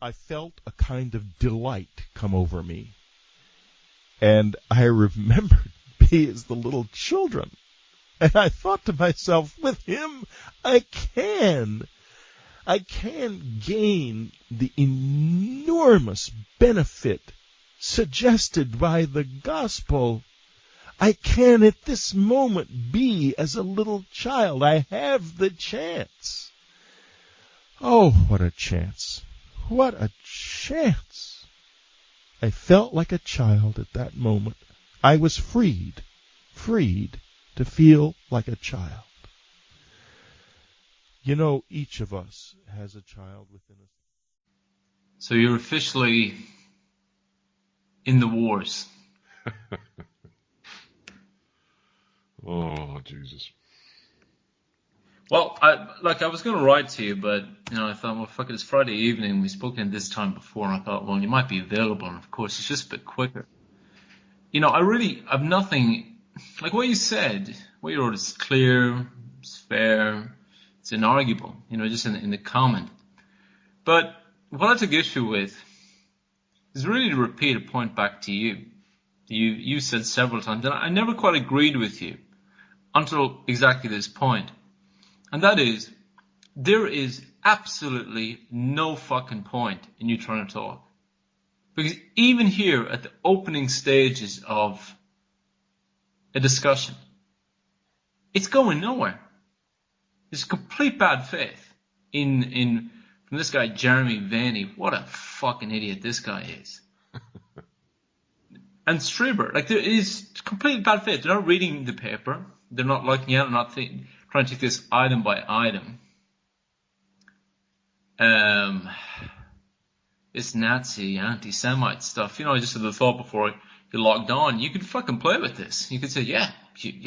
I felt a kind of delight come over me. And I remembered me as the little children. And I thought to myself, with him, I can gain the enormous benefit suggested by the gospel. I can at this moment be as a little child. I have the chance. Oh, what a chance. What a chance. I felt like a child at that moment. I was freed to feel like a child. You know, each of us has a child within us. So you're officially in the wars. Oh, Jesus. Well, I was going to write to you, but, I thought, well, fuck it, it's Friday evening. We've spoken this time before, and I thought, well, you might be available, and of course, it's just a bit quicker. I've nothing, like what you said, what you wrote is clear, it's fair, it's inarguable, just in the comment. But what I took issue with is really to repeat a point back to you. You said several times, and I never quite agreed with you until exactly this point. And that is, there is absolutely no fucking point in you trying to talk. Because even here at the opening stages of a discussion, it's going nowhere. There's complete bad faith from this guy, Jeremy Vaeni. What a fucking idiot this guy is. And Strieber, there is complete bad faith. They're not reading the paper. They're not looking at it, not trying to take this item by item. This Nazi, anti-Semite stuff, I just had the thought before you logged on, you could fucking play with this. You could say, yeah,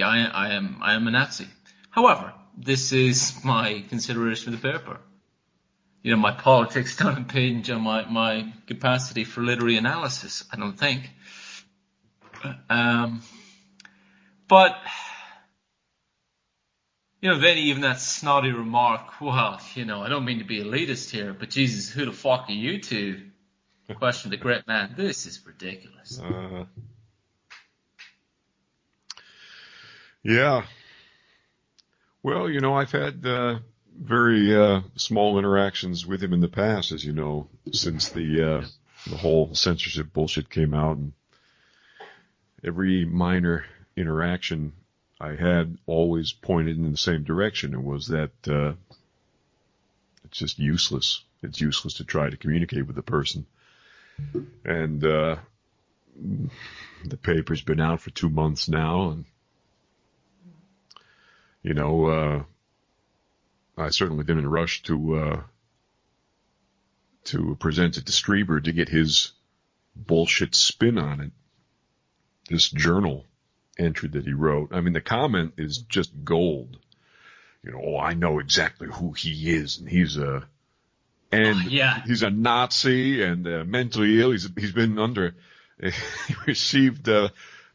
I am a Nazi. However, this is my consideration of the paper. My politics don't impinge on my capacity for literary analysis, I don't think. But, then even that snotty remark, well, I don't mean to be elitist here, but Jesus, who the fuck are you to question the great man? This is ridiculous. Yeah. Well, I've had very small interactions with him in the past, as you know, since the whole censorship bullshit came out, and every minor interaction I had always pointed in the same direction. It was that it's just useless. It's useless to try to communicate with the person. And the paper's been out for 2 months now, and I certainly didn't rush to present it to Strieber to get his bullshit spin on it. This journal entry that he wrote. I mean, the comment is just gold. I know exactly who he is, and he's a Nazi and mentally ill. He's been he received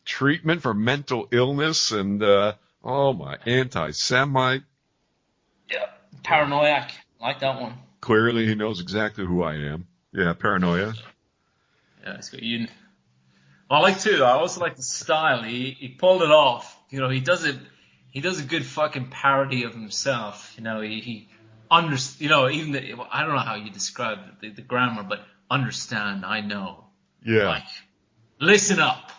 treatment for mental illness, and anti-Semite. Yeah, paranoiac. I like that one. Clearly, he knows exactly who I am. Yeah, paranoia. Yeah, it's got you. I like too. I also like the style. He pulled it off. He does it. He does a good fucking parody of himself. He even I don't know how you describe the grammar, but understand. I know. Yeah. Listen up.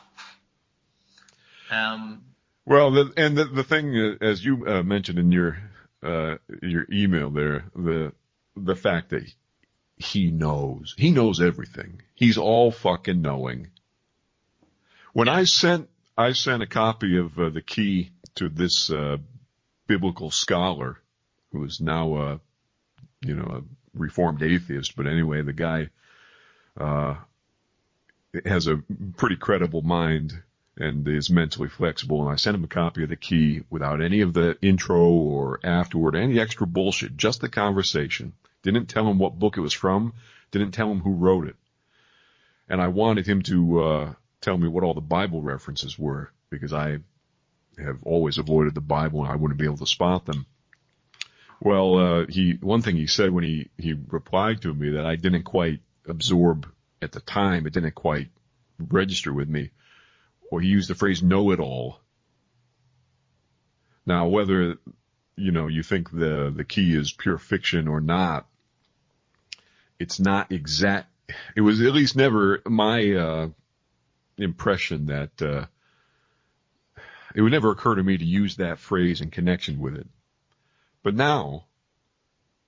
Well, the thing, as you mentioned in your email there, the fact that he knows everything. He's all fucking knowing. When I sent a copy of The Key to this biblical scholar who is now a reformed atheist, but anyway, the guy has a pretty credible mind and is mentally flexible, and I sent him a copy of The Key without any of the intro or afterward, any extra bullshit, just the conversation. Didn't tell him what book it was from, didn't tell him who wrote it. And I wanted him to tell me what all the Bible references were, because I have always avoided the Bible and I wouldn't be able to spot them. Well, one thing he said when he replied to me that I didn't quite absorb at the time. It didn't quite register with me. Or he used the phrase know-it-all. Now, whether, you think the key is pure fiction or not, it's not exact. It was at least never my impression that it would never occur to me to use that phrase in connection with it. But now,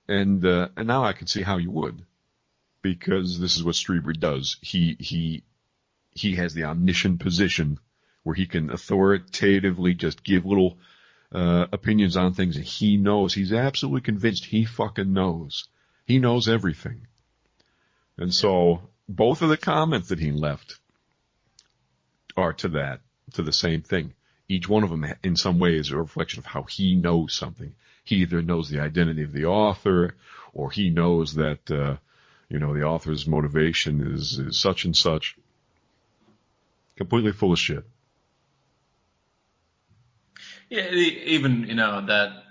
and now I can see how you would, because this is what Strieber does. He has the omniscient position where he can authoritatively just give little opinions on things, and he knows. He's absolutely convinced he fucking knows. He knows everything. And so both of the comments that he left are to the same thing. Each one of them in some way is a reflection of how he knows something. He either knows the identity of the author, or he knows that, the author's motivation is such and such. Completely full of shit. Yeah, even, that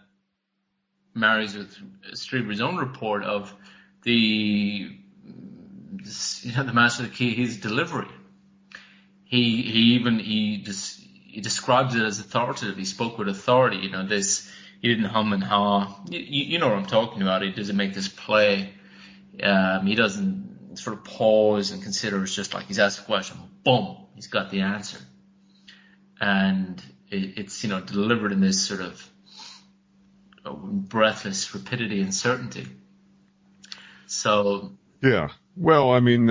marries with Strieber's own report of the Master of the Key, his delivery. He describes it as authoritative. He spoke with authority. He didn't hum and haw. You know what I'm talking about. He doesn't make this play. He doesn't sort of pause and consider. It's just like he's asked a question, boom, he's got the answer. And it's delivered in this sort of breathless rapidity and certainty. So yeah, well, I mean,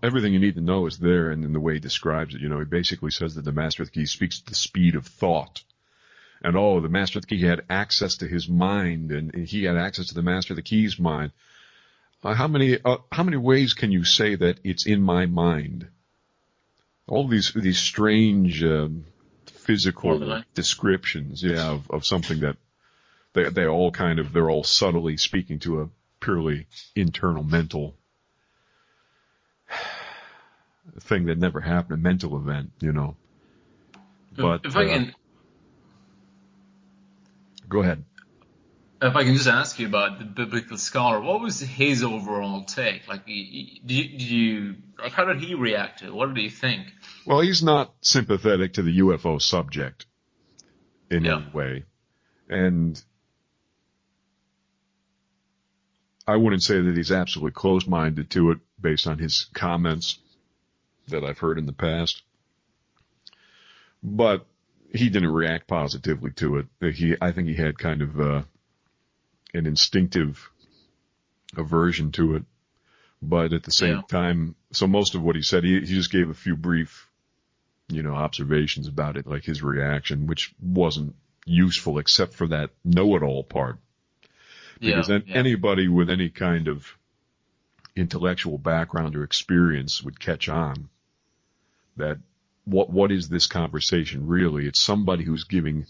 everything you need to know is there, and in the way he describes it, he basically says that the Master of the Key speaks at the speed of thought. And the Master of the Key had access to his mind, and he had access to the Master of the Key's mind. How many ways can you say that it's in my mind? All these strange physical descriptions, of something that they're all subtly speaking to a purely internal mental thing that never happened, a mental event, But if I can go ahead. If I can just ask you about the biblical scholar, what was his overall take? Like, how did he react to it? What did he think? Well, he's not sympathetic to the UFO subject in any way. And I wouldn't say that he's absolutely closed-minded to it based on his comments that I've heard in the past. But he didn't react positively to it. I think he had kind of an instinctive aversion to it. But at the same time, so most of what he said, he just gave a few brief, observations about it, like his reaction, which wasn't useful except for that know-it-all part. Because anybody with any kind of intellectual background or experience would catch on that what is this conversation really? It's somebody who's giving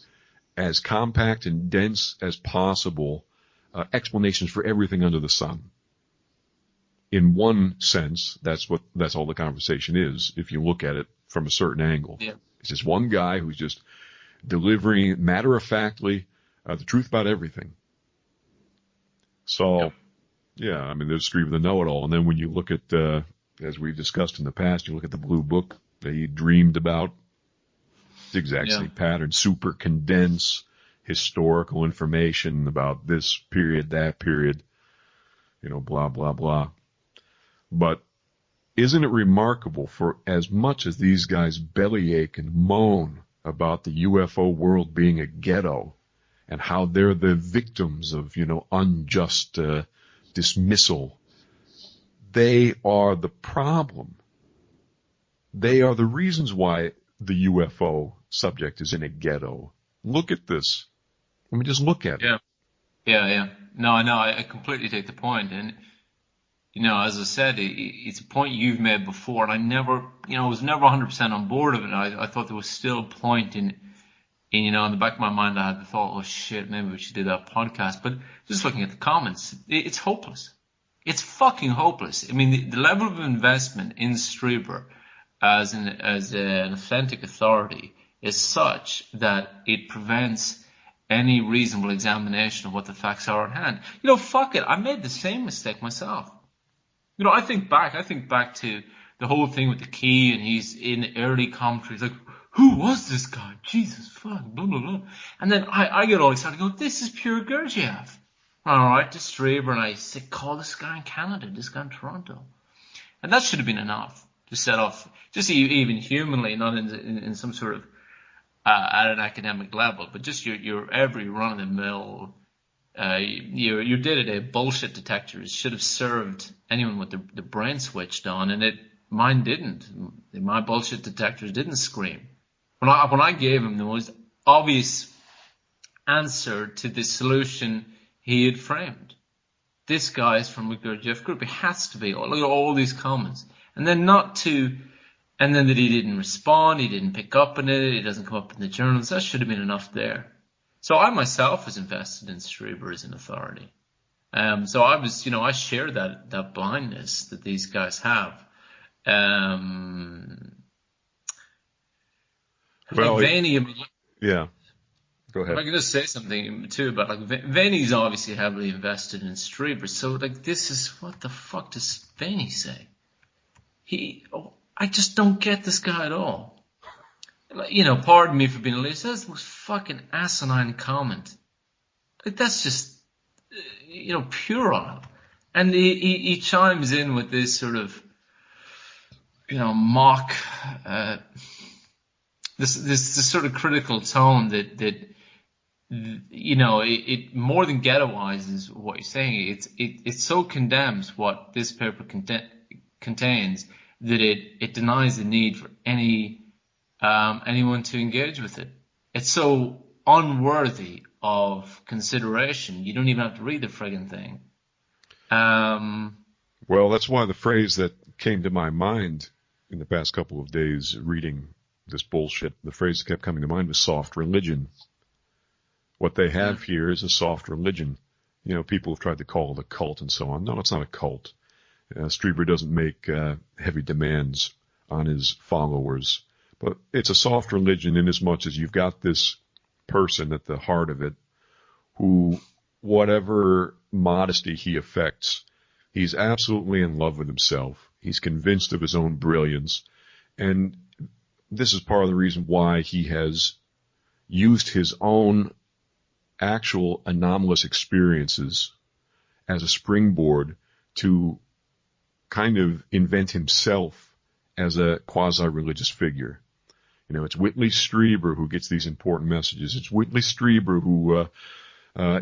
as compact and dense as possible explanations for everything under the sun. In one sense, that's all the conversation is, if you look at it from a certain angle. Yeah. It's just one guy who's just delivering matter-of-factly the truth about everything. So, I mean, there's Strieber the know-it-all. And then when you look at, as we've discussed in the past, you look at the blue book that he dreamed about, the exact same pattern, super condense historical information about this period, that period, blah, blah, blah. But isn't it remarkable, for as much as these guys bellyache and moan about the UFO world being a ghetto and how they're the victims of, unjust dismissal, they are the problem. They are the reasons why the UFO subject is in a ghetto. Look at this. I mean, just look at it. Yeah. No, I completely take the point. And, as I said, it's a point you've made before, and I never, was never 100% on board of it. I thought there was still a point in in the back of my mind, I had the thought, oh shit, maybe we should do that podcast. But just looking at the comments, it's hopeless. It's fucking hopeless. I mean, the level of investment in Strieber as an authentic authority is such that it prevents any reasonable examination of what the facts are at hand. Fuck it. I made the same mistake myself. I think back to the whole thing with the Key, and he's in early commentary. He's like, who was this guy? Jesus fuck, blah, blah, blah. And then I get all excited and go, this is pure Gurdjieff. All right, to Strieber, and I say, call this guy in Canada, this guy in Toronto. And that should have been enough to set off, just even humanly, not in some sort of, at an academic level, but just your every run-of-the-mill, your day-to-day bullshit detectors should have served anyone with the brain switched on, and mine didn't. My bullshit detectors didn't scream. When I gave him the most obvious answer to the solution he had framed. This guy is from a Gurdjieff group. It has to be. Look at all these comments. And then that he didn't respond, he didn't pick up on it, it doesn't come up in the journals. That should have been enough there. So I myself was invested in Strieber as an authority. So I share that blindness that these guys have. Vaeni, yeah. Go ahead. If I can just say something too about Vaeni's obviously heavily invested in Strieber. So this is, what the fuck does Vaeni say? I just don't get this guy at all. Pardon me for being a list. That's the most fucking asinine comment. That's just, puerile. And he chimes in with this sort of, mock, this sort of critical tone that it more than ghettoizes what you're saying. It so condemns what this paper contains that it denies the need for anyone to engage with it. It's so unworthy of consideration. You don't even have to read the friggin' thing. Well, that's why the phrase that came to my mind in the past couple of days reading this bullshit, the phrase that kept coming to mind was soft religion. What they have here is a soft religion. People have tried to call it a cult and so on. No, it's not a cult. Strieber doesn't make heavy demands on his followers. But it's a soft religion in as much as you've got this person at the heart of it who, whatever modesty he affects, he's absolutely in love with himself. He's convinced of his own brilliance. And this is part of the reason why he has used his own actual anomalous experiences as a springboard to kind of invent himself as a quasi-religious figure. It's Whitley Strieber who gets these important messages. It's Whitley Strieber who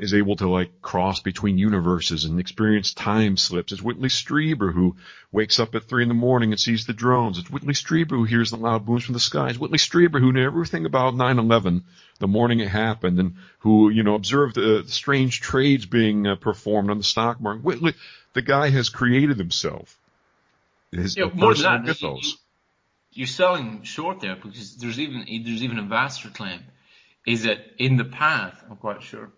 is able to cross between universes and experience time slips. It's Whitley Strieber who wakes up at 3 a.m. and sees the drones. It's Whitley Strieber who hears the loud booms from the skies. It's Whitley Strieber who knew everything about 9/11 the morning it happened, and who observed the strange trades being performed on the stock market. Whitley, the guy has created himself. His more than that, mythos. You're selling short there, because there's even a vaster claim, is that in the path, I'm quite sure,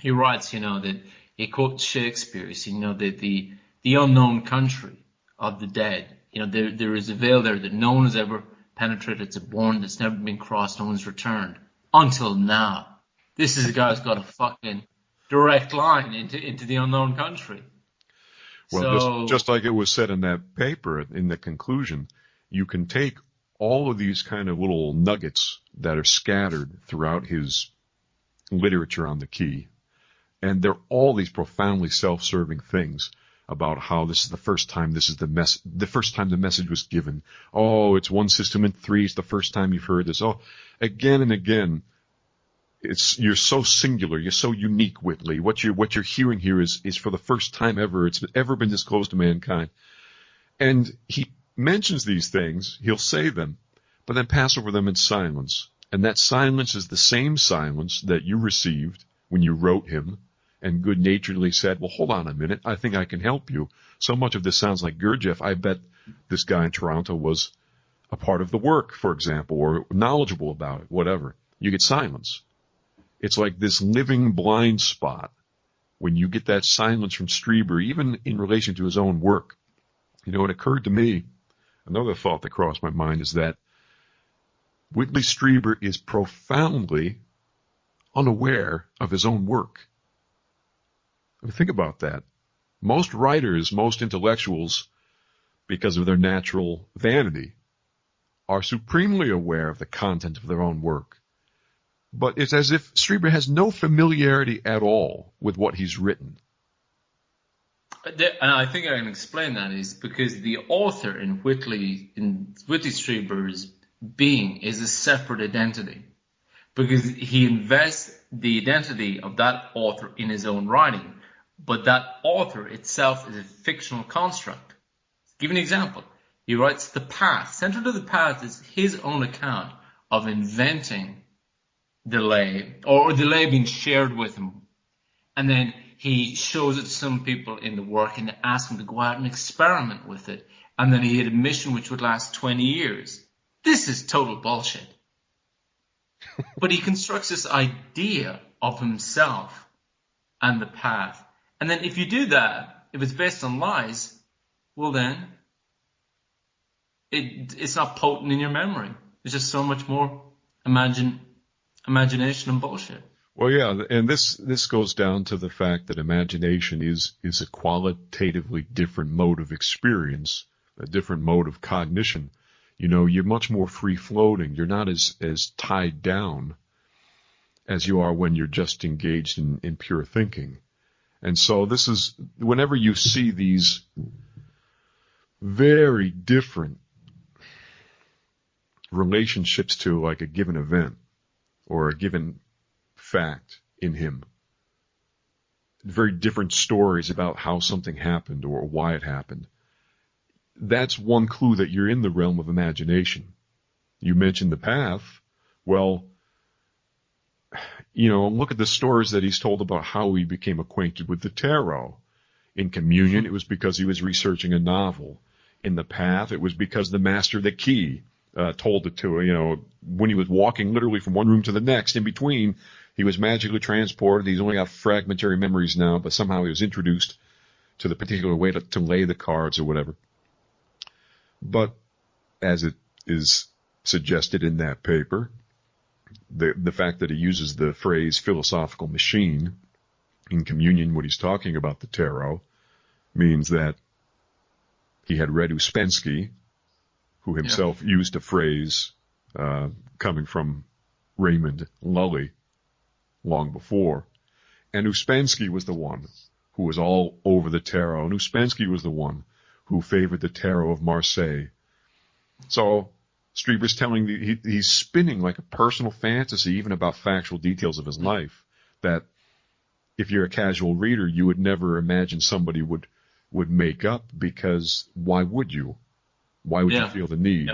he writes, that he quotes Shakespeare, that the unknown country of the dead, there is a veil there that no one has ever penetrated. It's a bourne that's never been crossed. No one's returned until now. This is a guy who's got a fucking direct line into the unknown country. Well, just like it was said in that paper, in the conclusion, you can take all of these kind of little nuggets that are scattered throughout his literature on the Key, and they're all these profoundly self-serving things about how this is the first time the first time the message was given. Oh, it's one system in three. It's the first time you've heard this. Oh, again and again. You're so singular. You're so unique, Whitley. What you're hearing here is for the first time ever it's ever been disclosed to mankind. And he mentions these things. He'll say them, but then pass over them in silence. And that silence is the same silence that you received when you wrote him and good-naturedly said, well, hold on a minute. I think I can help you. So much of this sounds like Gurdjieff. I bet this guy in Toronto was a part of the work, for example, or knowledgeable about it, whatever. You get silence. It's like this living blind spot when you get that silence from Strieber, even in relation to his own work. It occurred to me, another thought that crossed my mind is that Whitley Strieber is profoundly unaware of his own work. I mean, think about that. Most writers, most intellectuals, because of their natural vanity, are supremely aware of the content of their own work. But it's as if Strieber has no familiarity at all with what he's written. And I think I can explain that is because the author in Whitley Strieber's being is a separate identity. Because he invests the identity of that author in his own writing, but that author itself is a fictional construct. Give an example. He writes The Path. Central to The Path is his own account of inventing delay, or delay being shared with him. And then he shows it to some people in the work and asks them to go out and experiment with it. And then he had a mission which would last 20 years. This is total bullshit. But he constructs this idea of himself and the path. And then if you do that, if it's based on lies, well then, it's not potent in your memory. It's just so much more imagination and bullshit. Well, yeah, and this goes down to the fact that imagination is a qualitatively different mode of experience, a different mode of cognition. You know, you're much more free-floating. You're not as tied down as you are when you're just engaged in pure thinking. And so this is, whenever you see these very different relationships to like a given event or a given fact in him, very different stories about how something happened or why it happened, that's one clue that you're in the realm of imagination. You mentioned The Path. Well, you know, look at the stories that he's told about how he became acquainted with the tarot. In Communion, it was because he was researching a novel. In The Path, it was because the master of the key told it to him. You know, when he was walking literally from one room to the next, in between, he was magically transported. He's only got fragmentary memories now, but somehow he was introduced to the particular way to lay the cards or whatever. But as it is suggested in that paper, the fact that he uses the phrase philosophical machine in Communion when he's talking about the tarot means that he had read Ouspensky, who himself used a phrase coming from Raymond Lully long before. And Ouspensky was the one who was all over the tarot, and Ouspensky was the one who favored the tarot of Marseille. So Strieber's telling he's spinning like a personal fantasy, even about factual details of his life, that if you're a casual reader, you would never imagine somebody would make up, because why would you? Why would you feel the need?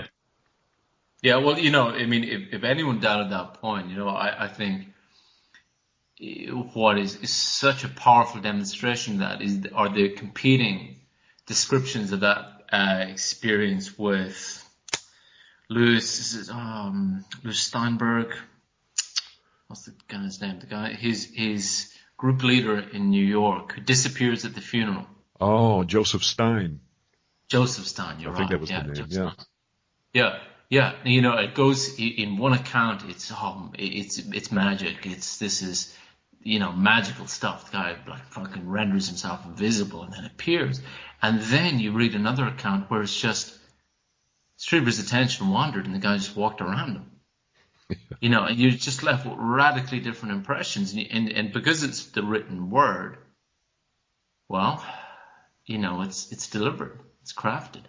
Yeah, well, you know, I mean, if anyone doubted that point, you know, I think what is such a powerful demonstration of that are the competing descriptions of that experience with Louis Steinberg. What's the guy's name? The guy, his group leader in New York, who disappears at the funeral. Oh, Joseph Stein. Joseph Stein, you're right. I think that was the name. Yeah. Yeah. Yeah. You know, it goes in one account. It's magic. This is, you know, magical stuff. The guy like fucking renders himself invisible and then appears. And then you read another account where it's just Strieber's attention wandered and the guy just walked around him. You know, and you're just left with radically different impressions. And because it's the written word, well, you know, it's deliberate. It's crafted.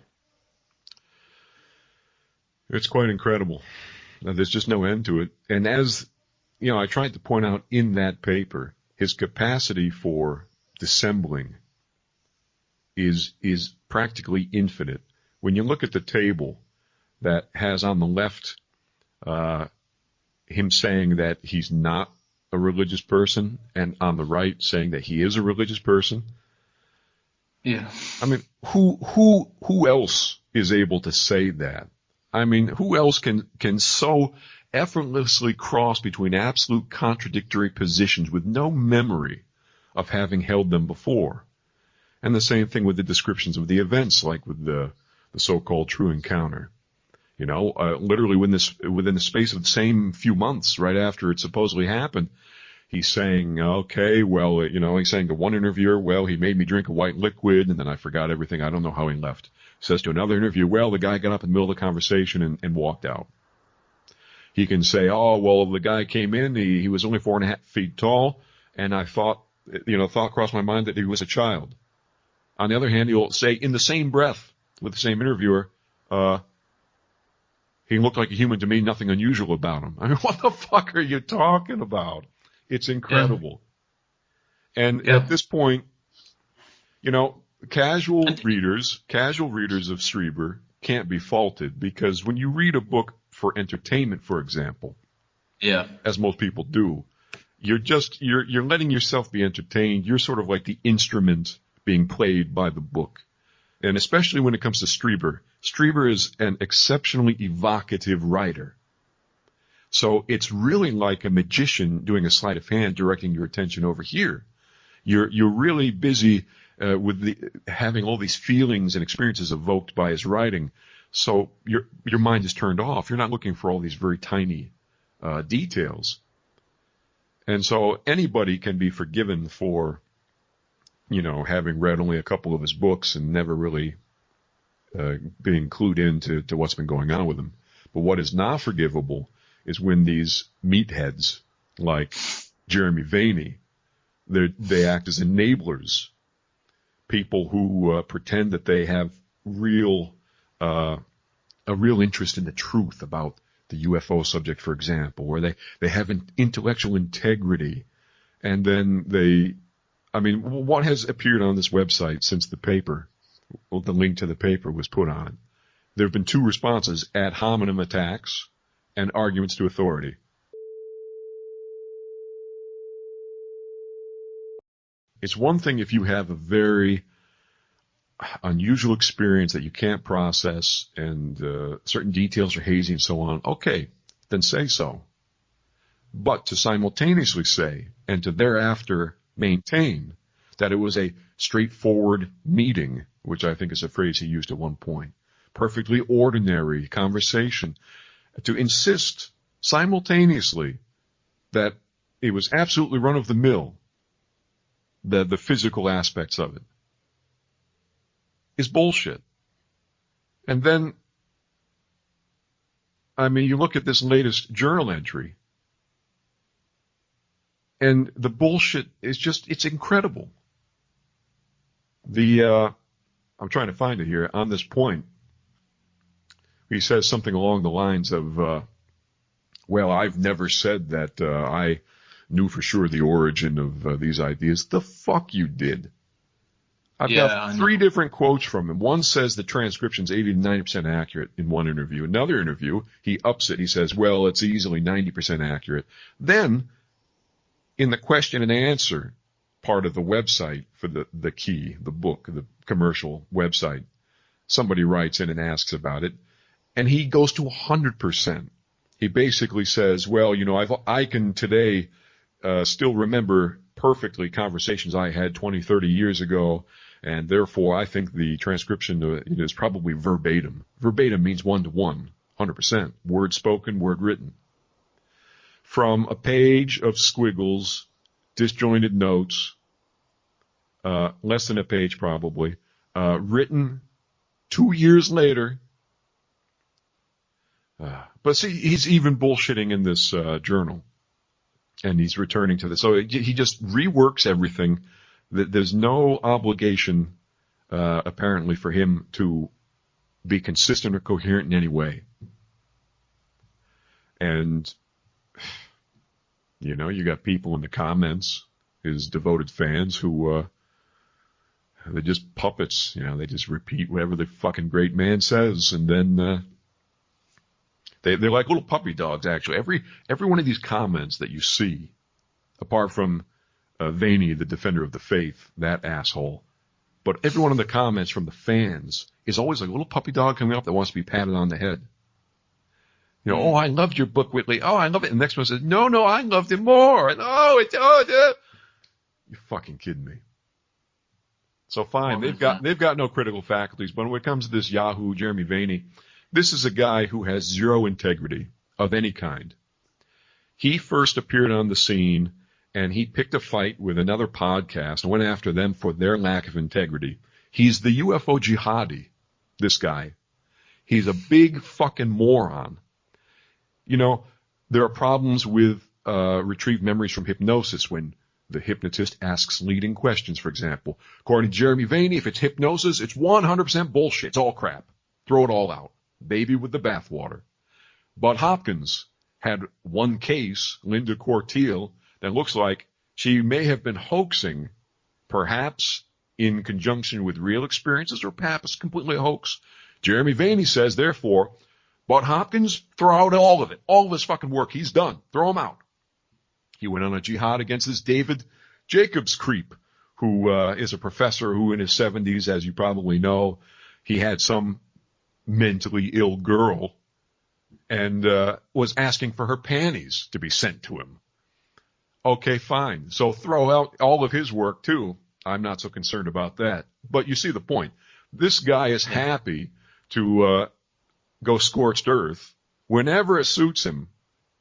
It's quite incredible. There's just no end to it. And as, you know, I tried to point out in that paper, his capacity for dissembling is practically infinite. When you look at the table that has on the left him saying that he's not a religious person, and on the right saying that he is a religious person. Yeah. I mean, who else is able to say that? I mean, who else can so effortlessly cross between absolute contradictory positions with no memory of having held them before? And the same thing with the descriptions of the events, like with the so-called true encounter. You know, literally within the space of the same few months right after it supposedly happened, He's saying, okay, well, he's saying to one interviewer, well, he made me drink a white liquid, and then I forgot everything. I don't know how he left. Says to another interview, well, the guy got up in the middle of the conversation and walked out. He can say, oh, well, the guy came in, he was only 4.5 feet tall, and I thought crossed my mind that he was a child. On the other hand, he'll say in the same breath with the same interviewer, he looked like a human to me, nothing unusual about him. I mean, what the fuck are you talking about? It's incredible. Yeah. And at this point, casual readers of Strieber can't be faulted, because when you read a book for entertainment, for example, as most people do, you're letting yourself be entertained. You're sort of like the instrument being played by the book. And especially when it comes to Strieber. Strieber is an exceptionally evocative writer. So it's really like a magician doing a sleight of hand, directing your attention over here. You're really busy with having all these feelings and experiences evoked by his writing. So your mind is turned off. You're not looking for all these very tiny details. And so anybody can be forgiven for, having read only a couple of his books and never really being clued into what's been going on with him. But what is not forgivable is when these meatheads like Jeremy Vaeni, they act as enablers, people who pretend that they have a real interest in the truth about the UFO subject, for example, or they have an intellectual integrity, and then what has appeared on this website since the link to the paper was put on it? There have been 2 responses: ad hominem attacks and arguments to authority. It's one thing if you have a very unusual experience that you can't process and certain details are hazy and so on. Okay, then say so. But to simultaneously say and to thereafter maintain that it was a straightforward meeting, which I think is a phrase he used at one point, perfectly ordinary conversation, to insist simultaneously that it was absolutely run-of-the-mill, the physical aspects of it, is bullshit. And then, you look at this latest journal entry, and the bullshit is it's incredible. I'm trying to find it here on this point. He says something along the lines of, well, I've never said that I knew for sure the origin of these ideas. The fuck you did. I've got 3 different quotes from him. One says the transcription's 80 to 90% accurate in one interview. Another interview, he ups it. He says, well, it's easily 90% accurate. Then, in the question and answer part of the website for the Key, the book, the commercial website, somebody writes in and asks about it, and he goes to 100%. He basically says, well, I can today still remember perfectly conversations I had 20, 30 years ago, and therefore I think the transcription is probably verbatim. Verbatim means 1-to-1, 100%. Word spoken, word written. From a page of squiggles, disjointed notes, less than a page probably, written 2 years later. But see, he's even bullshitting in this journal. And he's returning to this. So he just reworks everything. There's no obligation, apparently, for him to be consistent or coherent in any way. And, you got people in the comments, his devoted fans, who they're just puppets. They just repeat whatever the fucking great man says, and then they're like little puppy dogs. Actually, every one of these comments that you see, apart from Vaeni, the defender of the faith, that asshole, but every one of the comments from the fans is always like a little puppy dog coming up that wants to be patted on the head. Oh, I loved your book, Whitley. Oh, I love it. And the next one says, no, I loved it more. And you're fucking kidding me. So fine, they've got no critical faculties. But when it comes to this Yahoo, Jeremy Vaeni, this is a guy who has zero integrity of any kind. He first appeared on the scene and he picked a fight with another podcast and went after them for their lack of integrity. He's the UFO jihadi, this guy. He's a big fucking moron. You know, there are problems with retrieved memories from hypnosis when the hypnotist asks leading questions, for example. According to Jeremy Vaeni, if it's hypnosis, it's 100% bullshit. It's all crap. Throw it all out. Baby with the bathwater. Bud Hopkins had one case, Linda Corteil, that looks like she may have been hoaxing, perhaps in conjunction with real experiences, or perhaps completely a hoax. Jeremy Vaeni says, therefore, Bud Hopkins, throw out all of it. All of his fucking work. He's done. Throw him out. He went on a jihad against this David Jacobs creep, who is a professor who in his 70s, as you probably know, he had some mentally ill girl and was asking for her panties to be sent to him. Okay, fine. So throw out all of his work, too. I'm not so concerned about that. But you see the point. This guy is happy to go scorched earth whenever it suits him,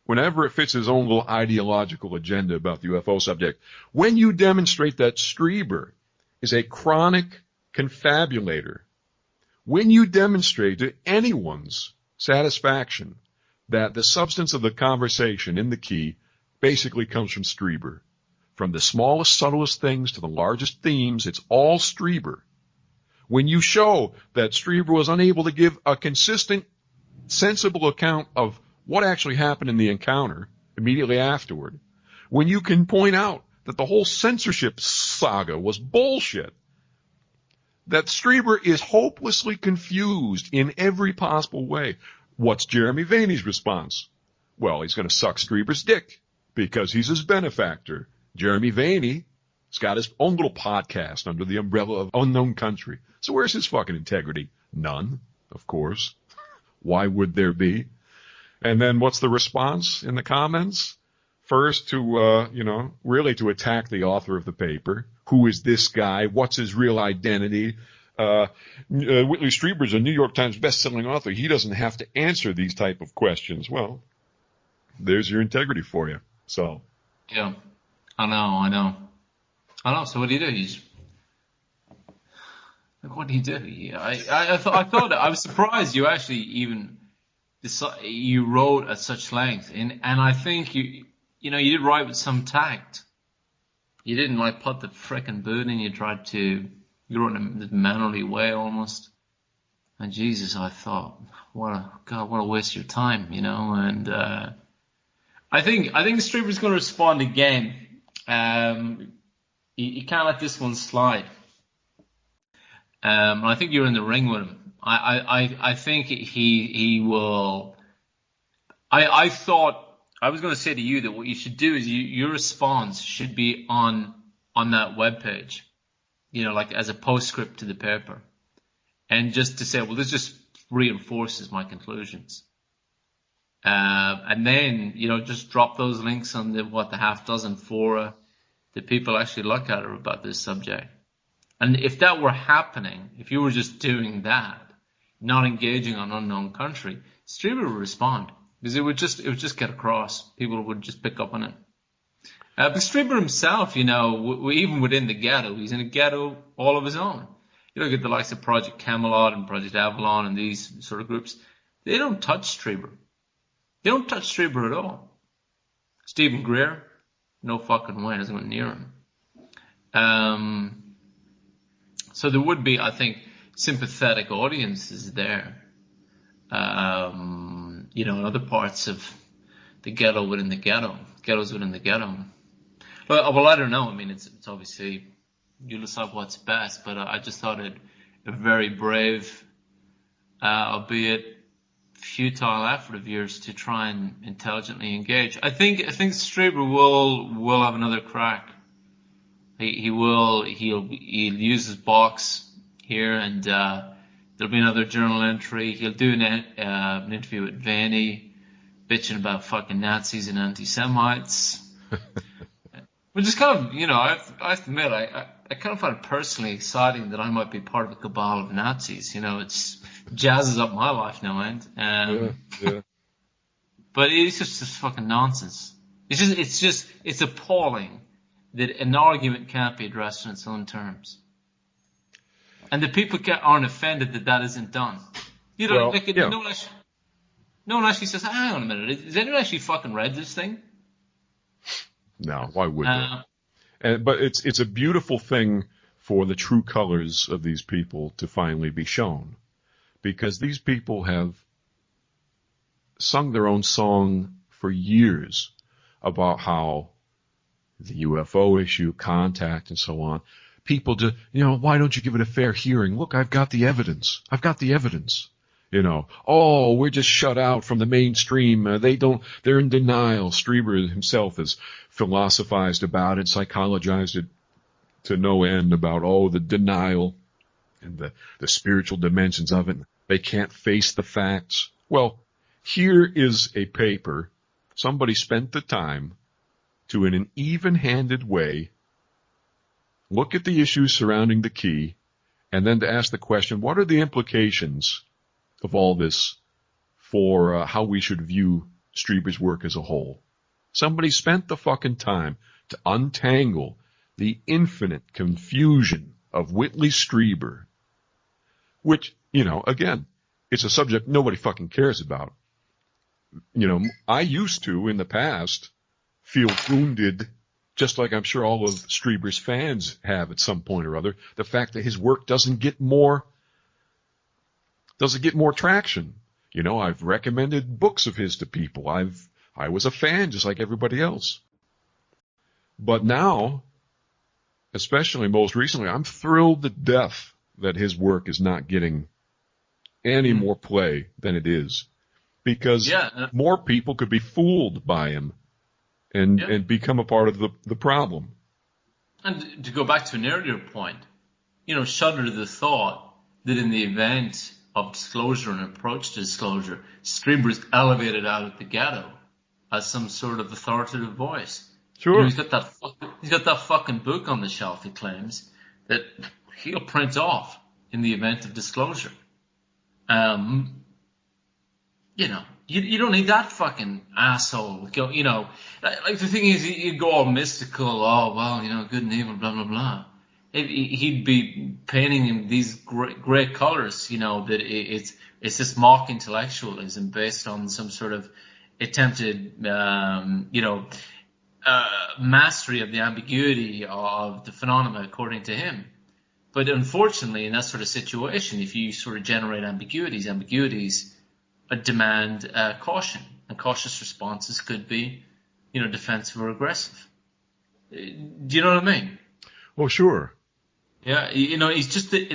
whenever it fits his own little ideological agenda about the UFO subject. When you demonstrate that Strieber is a chronic confabulator, when you demonstrate to anyone's satisfaction that the substance of the conversation in the key basically comes from Strieber, from the smallest, subtlest things to the largest themes, it's all Strieber. When you show that Strieber was unable to give a consistent, sensible account of what actually happened in the encounter immediately afterward, when you can point out that the whole censorship saga was bullshit, that Strieber is hopelessly confused in every possible way, what's Jeremy Vaeni's response? Well, he's going to suck Strieber's dick because he's his benefactor. Jeremy Vaeni has got his own little podcast under the umbrella of Unknown Country. So where's his fucking integrity? None, of course. Why would there be? And then what's the response in the comments? First to, really to attack the author of the paper. Who is this guy? What's his real identity? Whitley Strieber is a New York Times best-selling author. He doesn't have to answer these type of questions. Well, there's your integrity for you. So. Yeah, I know. So what do you do? What do you do? I thought I was surprised you actually even you wrote at such length, and I think you did write with some tact. You didn't put the frickin' boot in. You wrote in a mannerly way almost. And Jesus, I thought, what a waste of your time, And I think Strieber's going to respond again. You can't let this one slide. I think you're in the ring with him. I think he will. I thought I was going to say to you that what you should do is your response should be on that webpage, as a postscript to the paper, and just to say, well, this just reinforces my conclusions, and then just drop those links on the half dozen fora that people actually look at about this subject. And if that were happening, if you were just doing that, not engaging on Unknown Country, Strieber would respond because it would just get across. People would just pick up on it. But Strieber himself, even within the ghetto, he's in a ghetto all of his own. You look at the likes of Project Camelot and Project Avalon and these sort of groups. They don't touch Strieber. They don't touch Strieber at all. Stephen Greer, no fucking way, doesn't go near him. So there would be, I think, sympathetic audiences there. In other parts of the ghetto within the ghetto, ghettos within the ghetto. Well, I don't know. I mean, it's obviously you decide what's best, but I just thought it a very brave, albeit futile effort of yours to try and intelligently engage. I think Strieber will have another crack. He'll use his box here, and there'll be another journal entry. He'll do an interview with Vaeni, bitching about fucking Nazis and anti-Semites. Which is kind of, I have to admit, I kind of find it personally exciting that I might be part of a cabal of Nazis. It's jazzes up my life no end. Yeah. But it's just fucking nonsense. It's appalling that an argument can't be addressed in its own terms. And the people aren't offended that that isn't done. You know, no one actually says, hang on a minute, has anyone actually fucking read this thing? No, why would they? But it's a beautiful thing for the true colors of these people to finally be shown. Because these people have sung their own song for years about how the UFO issue, contact, and so on. People just, why don't you give it a fair hearing? Look, I've got the evidence. We're just shut out from the mainstream. They're in denial. Strieber himself has philosophized about it, psychologized it to no end about, the denial and the spiritual dimensions of it. They can't face the facts. Well, here is a paper. Somebody spent the time to, in an even-handed way, look at the issues surrounding the key, and then to ask the question, what are the implications of all this for how we should view Strieber's work as a whole? Somebody spent the fucking time to untangle the infinite confusion of Whitley Strieber, which, again, it's a subject nobody fucking cares about. I used to, in the past, feel wounded, just like I'm sure all of Strieber's fans have at some point or other, the fact that his work doesn't get more traction. I've recommended books of his to people. I was a fan just like everybody else. But now, especially most recently, I'm thrilled to death that his work is not getting any more play than it is. Because more people could be fooled by him and become a part of the problem. And to go back to an earlier point, shudder to the thought that in the event of disclosure and approach to disclosure, Strieber's elevated out of the ghetto as some sort of authoritative voice. Sure. He's got that fucking book on the shelf, he claims, that he'll print off in the event of disclosure. You don't need that fucking asshole. Like the thing is, you go all mystical. Good and evil, blah blah blah. He'd be painting in these great colors. That it's this mock intellectualism based on some sort of attempted, mastery of the ambiguity of the phenomena, according to him. But unfortunately, in that sort of situation, if you sort of generate ambiguities demand caution, and cautious responses could be, defensive or aggressive. Do you know what I mean? Well, sure. Yeah, I just think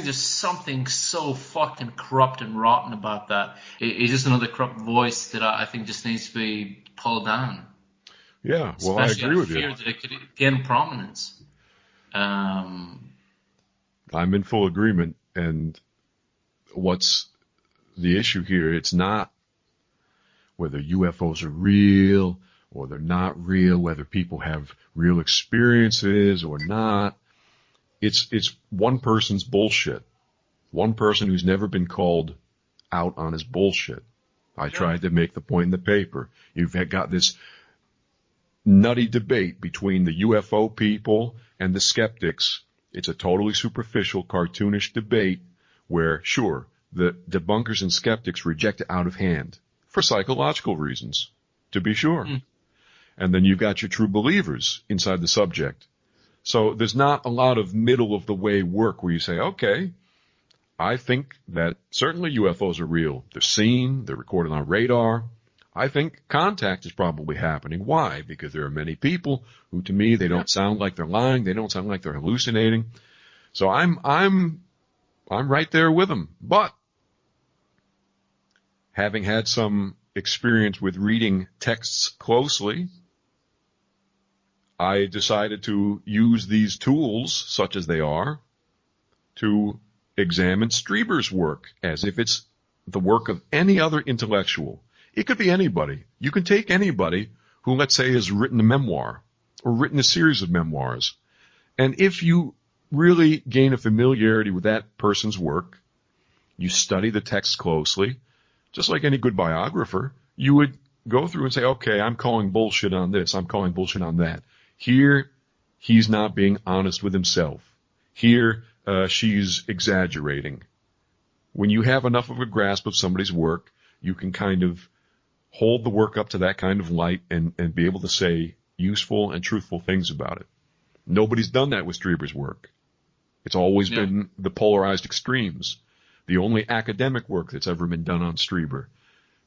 there's something so fucking corrupt and rotten about that. It's just another corrupt voice that I think just needs to be pulled down. Yeah, well, I agree with you. Fear that it could gain prominence. I'm in full agreement, and what's the issue here? It's not whether UFOs are real or they're not real, whether people have real experiences or not. It's one person's bullshit. One person who's never been called out on his bullshit. I tried to make the point in the paper. You've got this nutty debate between the UFO people and the skeptics. It's a totally superficial, cartoonish debate where, sure, the debunkers and skeptics reject it out of hand for psychological reasons, to be sure. And then you've got your true believers inside the subject. So there's not a lot of middle of the way work where you say, okay, I think that certainly UFOs are real. They're seen, they're recorded on radar. I think contact is probably happening. Why? Because there are many people who, to me, they don't sound like they're lying. They don't sound like they're hallucinating. So I'm right there with them. But having had some experience with reading texts closely, I decided to use these tools, such as they are, to examine Strieber's work as if it's the work of any other intellectual. It could be anybody. You can take anybody who, let's say, has written a memoir or written a series of memoirs. And if you really gain a familiarity with that person's work, you study the text closely, just like any good biographer, you would go through and say, okay, I'm calling bullshit on this, I'm calling bullshit on that. Here, he's not being honest with himself. Here, she's exaggerating. When you have enough of a grasp of somebody's work, you can kind of hold the work up to that kind of light and be able to say useful and truthful things about it. Nobody's done that with Strieber's work. It's always been the polarized extremes. The only academic work that's ever been done on Strieber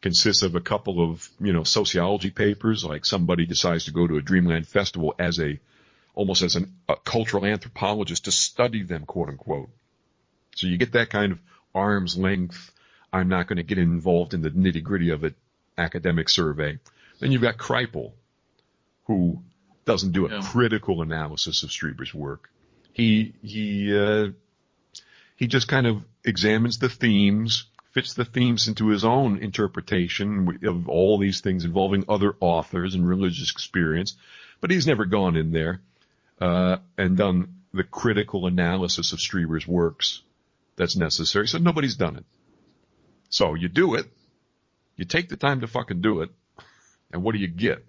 consists of a couple of, sociology papers, like somebody decides to go to a Dreamland festival almost as a cultural anthropologist to study them, quote unquote. So you get that kind of arm's length, I'm not going to get involved in the nitty gritty of it, academic survey. Then you've got Kreipel, who doesn't do a critical analysis of Strieber's work. He just kind of examines the themes, fits the themes into his own interpretation of all these things involving other authors and religious experience. But he's never gone in there and done the critical analysis of Strieber's works that's necessary. So nobody's done it. So you do it. You take the time to fucking do it. And what do you get?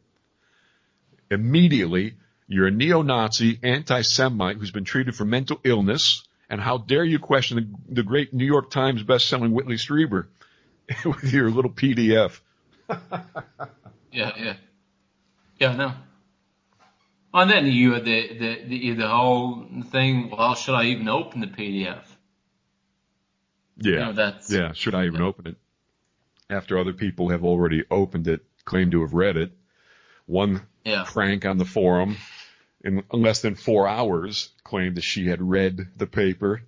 Immediately, you're a neo-Nazi, anti-Semite who's been treated for mental illness. And how dare you question the great New York Times best-selling Whitley Strieber with your little PDF. Yeah, I know. And then you had the whole thing, well, should I even open the PDF? Yeah. Should I even open it? After other people have already opened it, claim to have read it. One crank on the forum in less than 4 hours claimed that she had read the paper.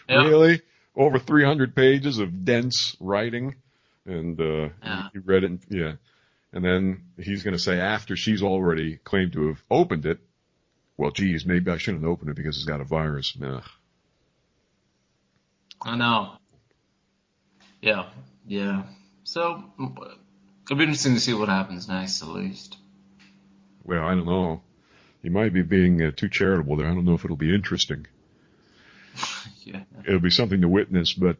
Really? Over 300 pages of dense writing. And he read it. And then he's going to say after she's already claimed to have opened it, well, geez, maybe I shouldn't open it because it's got a virus. Ugh. I know. Yeah. So it'll be interesting to see what happens next, at least. Well, I don't know. You might be being too charitable there. I don't know if it'll be interesting. Yeah. It'll be something to witness, but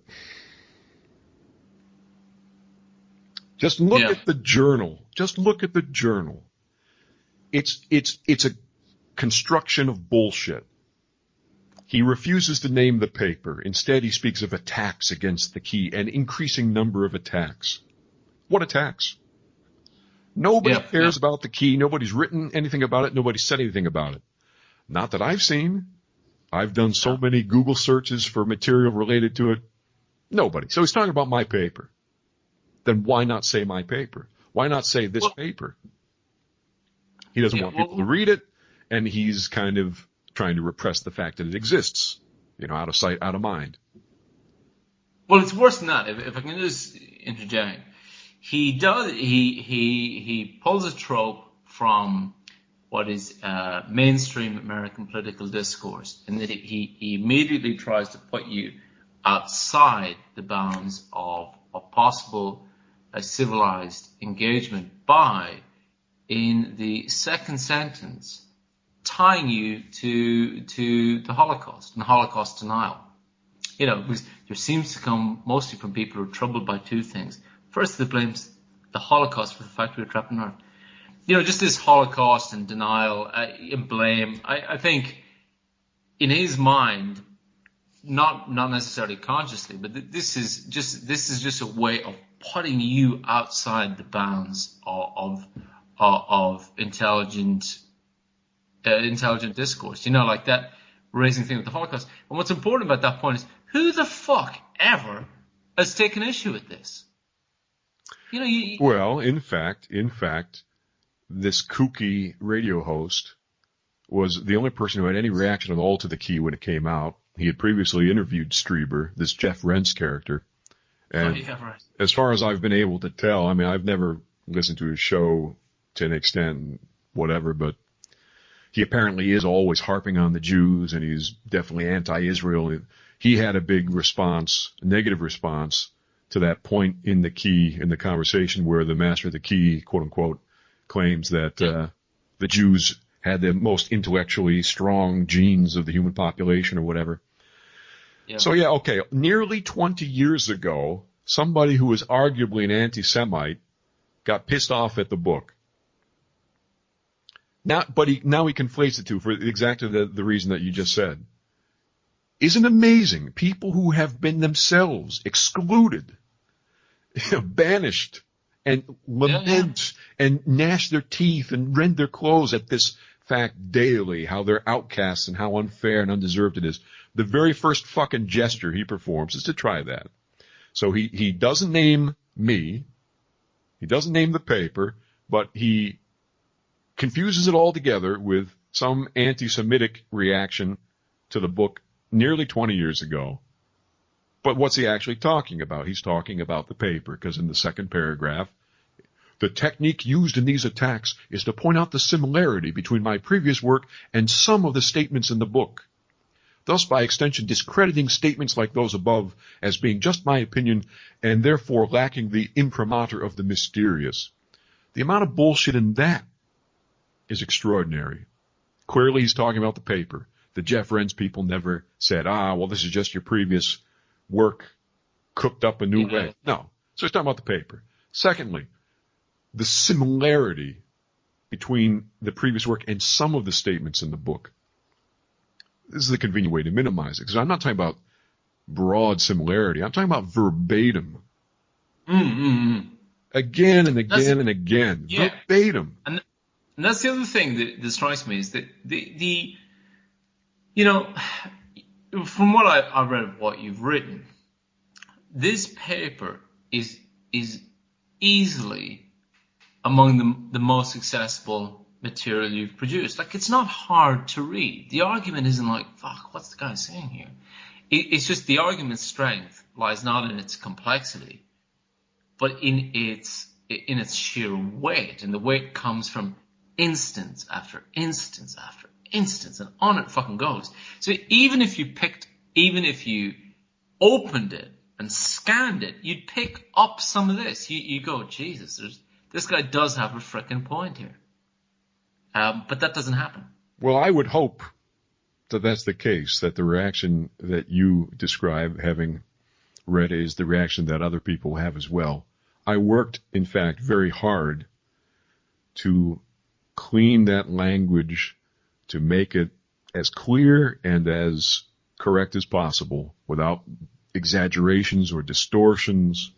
just look at the journal. Just look at the journal. It's a construction of bullshit. He refuses to name the paper. Instead, he speaks of attacks against the key, an increasing number of attacks. What attacks? Nobody cares about the key. Nobody's written anything about it. Nobody said anything about it. Not that I've seen. I've done so many Google searches for material related to it. Nobody. So he's talking about my paper. Then why not say my paper? Why not say this paper? He doesn't want people to read it, and he's kind of trying to repress the fact that it exists. Out of sight, out of mind. Well, it's worse than that. If I can just interject. He pulls a trope from what is mainstream American political discourse, in that he immediately tries to put you outside the bounds of possible civilized engagement by, in the second sentence, tying you to the Holocaust and Holocaust denial. There seems to come mostly from people who are troubled by two things. First, they blames the Holocaust for the fact we were trapped on Earth. Just this Holocaust and denial and blame. I think in his mind, not necessarily consciously, but this is just a way of putting you outside the bounds of intelligent discourse. Like that raising thing with the Holocaust. And what's important about that point is, who the fuck ever has taken issue with this? Well, in fact, this kooky radio host was the only person who had any reaction at all to the key when it came out. He had previously interviewed Strieber, this Jeff Rentz character. And as far as I've been able to tell, I've never listened to his show to an extent, whatever, but he apparently is always harping on the Jews, and he's definitely anti-Israel. He had a big response, a negative response, to that point in the key, in the conversation where the master of the key, quote unquote, claims that the Jews had the most intellectually strong genes of the human population or whatever. Yeah. So nearly 20 years ago, somebody who was arguably an anti-Semite got pissed off at the book. Now he conflates the two for exactly the reason that you just said. Isn't it amazing? People who have been themselves excluded, banished, and lament and gnash their teeth and rend their clothes at this fact daily, how they're outcasts and how unfair and undeserved it is. The very first fucking gesture he performs is to try that. So he doesn't name me, he doesn't name the paper, but he confuses it all together with some anti-Semitic reaction to the book nearly 20 years ago. But what's he actually talking about? He's talking about the paper, because in the second paragraph, the technique used in these attacks is to point out the similarity between my previous work and some of the statements in the book, thus by extension discrediting statements like those above as being just my opinion and therefore lacking the imprimatur of the mysterious. The amount of bullshit in that is extraordinary. Clearly he's talking about the paper. The Jeff Renz people never said, well, this is just your previous work cooked up a new way. No. So he's talking about the paper. Secondly, the similarity between the previous work and some of the statements in the book. This is the convenient way to minimize it, because I'm not talking about broad similarity. I'm talking about verbatim. Again and again and again. Yeah. Verbatim. And that's the other thing that strikes me is that from what I've read of what you've written, this paper is easily among the most accessible material you've produced. Like, it's not hard to read. The argument isn't like, fuck, what's the guy saying here? It's just the argument's strength lies not in its complexity, but in its sheer weight, and the weight comes from instance after instance after instance, and on it fucking goes. So even if you opened it and scanned it, you'd pick up some of this. You go, Jesus, this guy does have a frickin' point here. But that doesn't happen. Well, I would hope that that's the case, that the reaction that you describe, having read it, is the reaction that other people have as well. I worked, in fact, very hard to clean that language, to make it as clear and as correct as possible without exaggerations or distortions.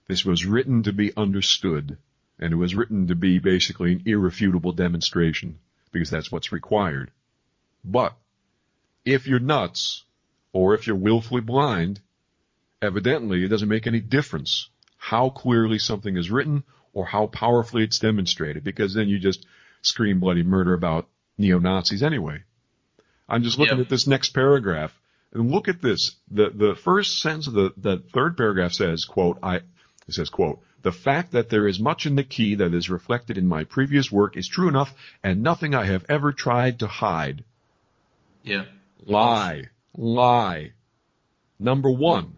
This was written to be understood, and it was written to be basically an irrefutable demonstration, because that's what's required. But if you're nuts, or if you're willfully blind, evidently it doesn't make any difference how clearly something is written or how powerfully it's demonstrated, because then you just scream bloody murder about neo-Nazis anyway. I'm just looking at this next paragraph, and look at this. The first sentence of the third paragraph says, quote, the fact that there is much in the key that is reflected in my previous work is true enough, and nothing I have ever tried to hide. Yeah. Lie. Number one,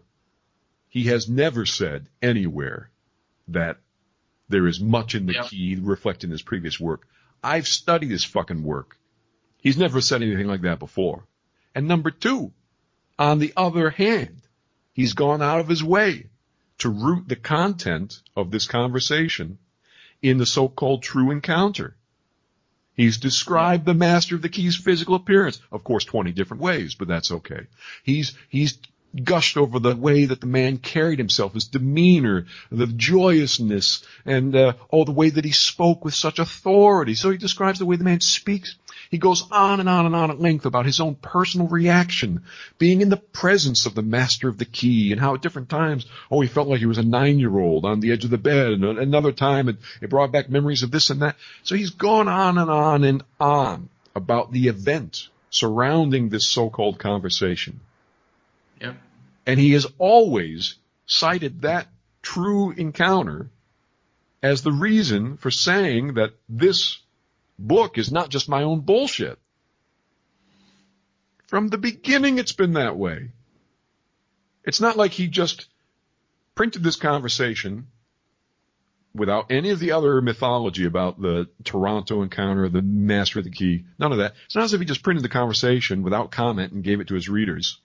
he has never said anywhere that there is much in the key reflected in his previous work. I've studied his fucking work. He's never said anything like that before. And number two, on the other hand, he's gone out of his way to root the content of this conversation in the so-called true encounter. He's described the master of the key's physical appearance, of course 20 different ways, but that's okay. He's gushed over the way that the man carried himself, his demeanor, the joyousness, and the way that he spoke with such authority. So he describes the way the man speaks. He goes on and on and on at length about his own personal reaction, being in the presence of the master of the key, and how at different times, he felt like he was a 9-year-old on the edge of the bed, and another time it brought back memories of this and that. So he's gone on and on and on about the event surrounding this so-called conversation. Yep. And he has always cited that true encounter as the reason for saying that this book is not just my own bullshit. From the beginning, it's been that way. It's not like he just printed this conversation without any of the other mythology about the Toronto encounter, the master of the key, none of that. It's not as if he just printed the conversation without comment and gave it to his readers.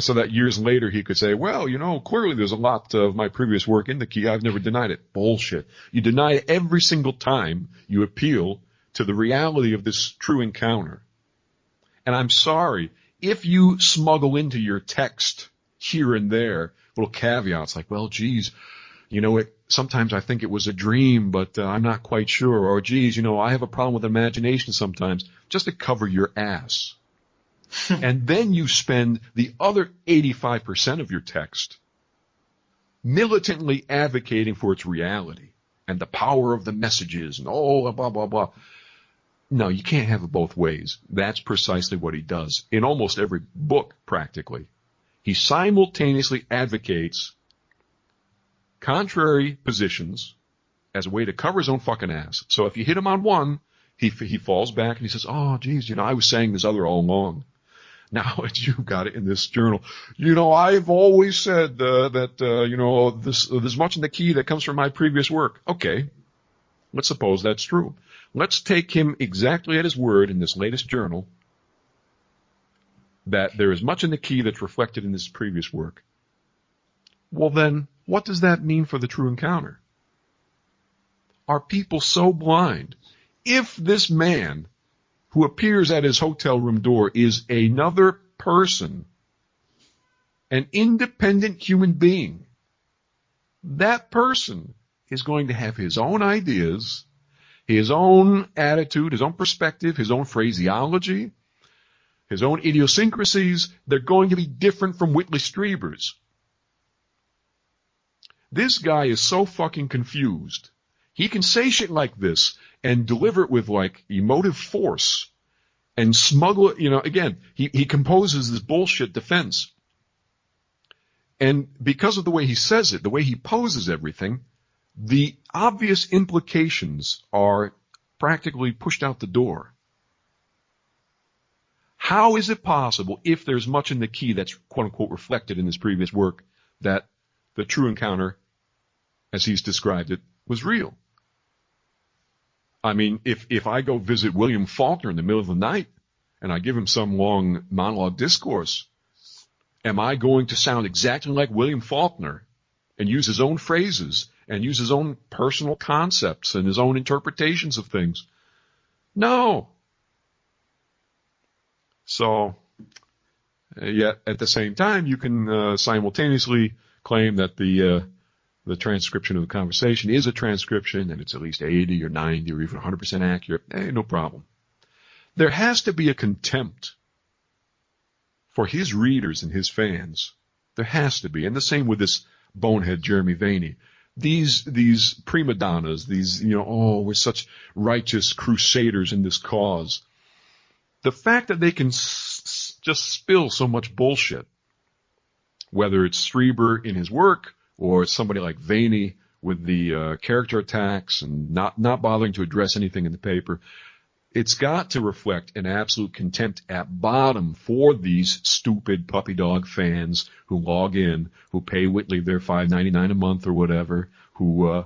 so that years later he could say, well, clearly there's a lot of my previous work in The Key. I've never denied it. Bullshit. You deny it every single time you appeal to the reality of this true encounter. And I'm sorry, if you smuggle into your text here and there little caveats like, well, geez, sometimes I think it was a dream, but I'm not quite sure. Or, geez, I have a problem with imagination sometimes, just to cover your ass. And then you spend the other 85% of your text militantly advocating for its reality and the power of the messages and blah, blah, blah. No, you can't have it both ways. That's precisely what he does in almost every book, practically. He simultaneously advocates contrary positions as a way to cover his own fucking ass. So if you hit him on one, he falls back and he says, oh, geez, I was saying this other all along. Now, you've got it in this journal. I've always said that there's much in The Key that comes from my previous work. Okay, let's suppose that's true. Let's take him exactly at his word in this latest journal that there is much in The Key that's reflected in this previous work. Well, then, what does that mean for the true encounter? Are people so blind? If this man who appears at his hotel room door is another person, an independent human being, that person is going to have his own ideas, his own attitude, his own perspective, his own phraseology, his own idiosyncrasies. They're going to be different from Whitley Strieber's. This guy is so fucking confused. He can say shit like this and deliver it with like emotive force and smuggle it, again, he composes this bullshit defense. And because of the way he says it, the way he poses everything, the obvious implications are practically pushed out the door. How is it possible, if there's much in The Key that's quote-unquote reflected in his previous work, that the true encounter, as he's described it, was real? I mean, if I go visit William Faulkner in the middle of the night and I give him some long monologue discourse, am I going to sound exactly like William Faulkner and use his own phrases and use his own personal concepts and his own interpretations of things? No. So, yet at the same time, you can simultaneously claim that the transcription of the conversation is a transcription and it's at least 80 or 90 or even 100% accurate. No problem. There has to be a contempt for his readers and his fans. There has to be. And the same with this bonehead Jeremy Vaeni. These prima donnas, we're such righteous crusaders in this cause. The fact that they can just spill so much bullshit, whether it's Strieber in his work or it's somebody like Vaeni with the character attacks and not bothering to address anything in the paper, it's got to reflect an absolute contempt at bottom for these stupid puppy dog fans who log in, who pay Whitley their $5.99 a month or whatever, who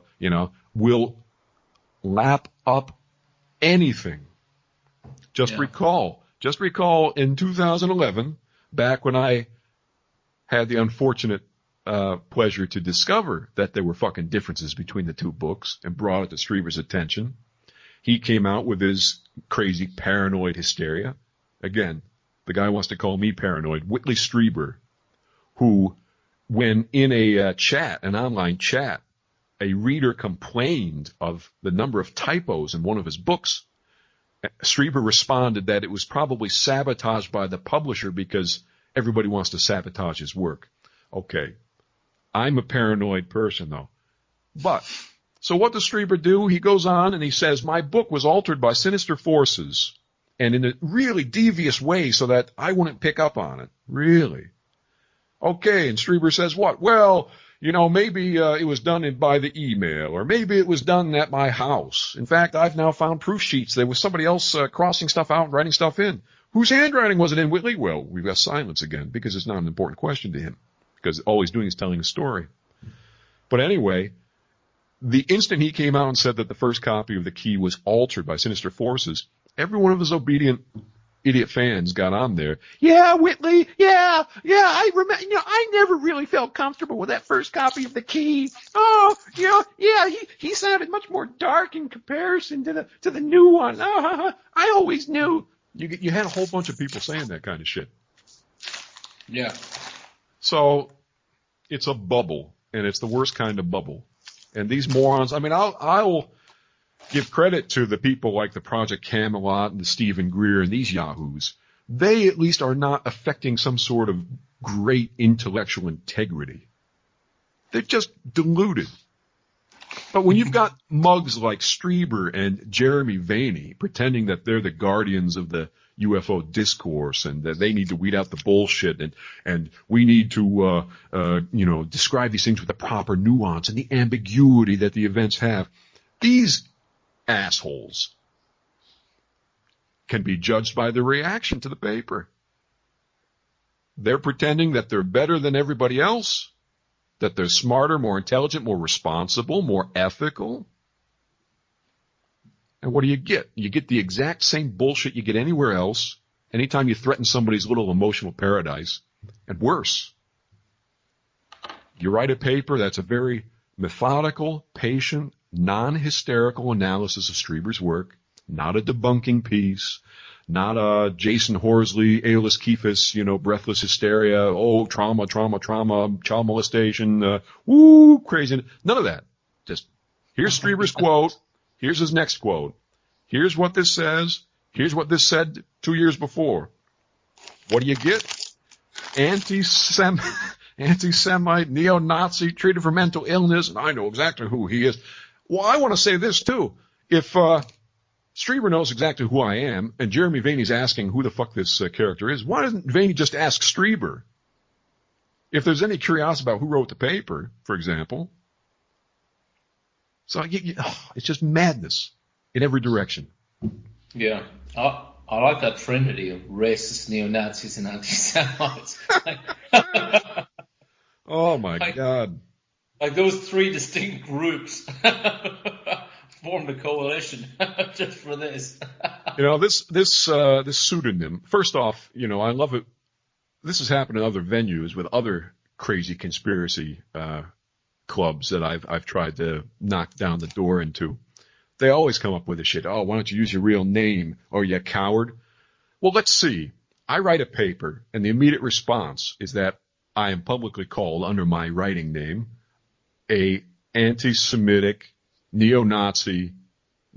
will lap up anything. Just recall in 2011, back when I had the unfortunate pleasure to discover that there were fucking differences between the two books and brought it to Strieber's attention. He came out with his crazy paranoid hysteria. Again, the guy wants to call me paranoid. Whitley Strieber, who, when in a chat, an online chat, a reader complained of the number of typos in one of his books, Strieber responded that it was probably sabotaged by the publisher because everybody wants to sabotage his work. Okay, I'm a paranoid person, though. But, so what does Strieber do? He goes on and he says, my book was altered by sinister forces and in a really devious way so that I wouldn't pick up on it. Really? Okay, and Strieber says what? Well, maybe it was done by the email, or maybe it was done at my house. In fact, I've now found proof sheets. There was somebody else crossing stuff out and writing stuff in. Whose handwriting was it in, Whitley? Well, we've got silence again because it's not an important question to him, because all he's doing is telling a story. But anyway, the instant he came out and said that the first copy of The Key was altered by sinister forces, every one of his obedient idiot fans got on there. Yeah, Whitley. Yeah. I remember. I never really felt comfortable with that first copy of The Key. Oh, he sounded much more dark in comparison to the new one. I always knew. You had a whole bunch of people saying that kind of shit. Yeah. So it's a bubble, and it's the worst kind of bubble. And these morons. I mean, I'll give credit to the people like the Project Camelot and the Stephen Greer and these yahoos. They at least are not affecting some sort of great intellectual integrity. They're just deluded. But when you've got mugs like Strieber and Jeremy Vaeni pretending that they're the guardians of the UFO discourse and that they need to weed out the bullshit and we need to, describe these things with the proper nuance and the ambiguity that the events have, these assholes can be judged by the reaction to the paper. They're pretending that they're better than everybody else, that they're smarter, more intelligent, more responsible, more ethical. And what do you get? You get the exact same bullshit you get anywhere else, anytime you threaten somebody's little emotional paradise, and worse. You write a paper that's a very methodical, patient, non-hysterical analysis of Strieber's work, not a debunking piece, not a Jason Horsley, Aeolus Kephis, breathless hysteria, oh, trauma, child molestation, crazy. None of that. Just, here's Strieber's quote, here's his next quote, here's what this says, here's what this said 2 years before. What do you get? Anti-Semite, neo-Nazi, treated for mental illness, and I know exactly who he is. Well, I want to say this, too. If Strieber knows exactly who I am, and Jeremy Vaeni's asking who the fuck this character is, why doesn't Vaeni just ask Strieber? If there's any curiosity about who wrote the paper, for example. So it's just madness in every direction. Yeah. I like that trinity of racists, neo-Nazis, and anti-Semites. Oh, my God. Like those three distinct groups formed a coalition just for this. This pseudonym. First off, I love it. This has happened in other venues with other crazy conspiracy clubs that I've tried to knock down the door into. They always come up with this shit. Oh, why don't you use your real name? Oh, you coward. Well, let's see. I write a paper, and the immediate response is that I am publicly called under my writing name a anti-Semitic, neo-Nazi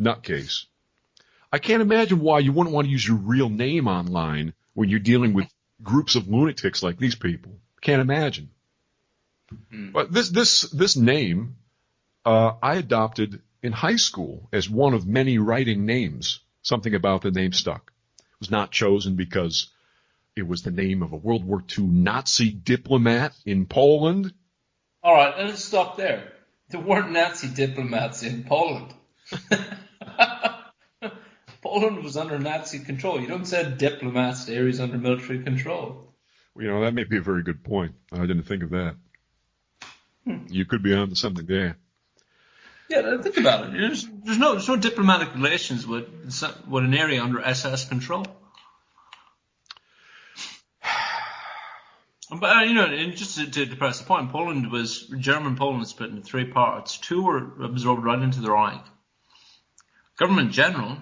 nutcase. I can't imagine why you wouldn't want to use your real name online when you're dealing with groups of lunatics like these people. Can't imagine. But this name I adopted in high school as one of many writing names. Something about the name stuck. It was not chosen because it was the name of a World War II Nazi diplomat in Poland. All right, let's stop there. There weren't Nazi diplomats in Poland. Poland was under Nazi control. You don't send diplomats to areas under military control. Well, that may be a very good point. I didn't think of that. You could be onto something there. Yeah, think about it. There's no diplomatic relations with an area under SS control. But and just to press the point, German Poland was split into three parts. Two were absorbed right into the Reich. Government General,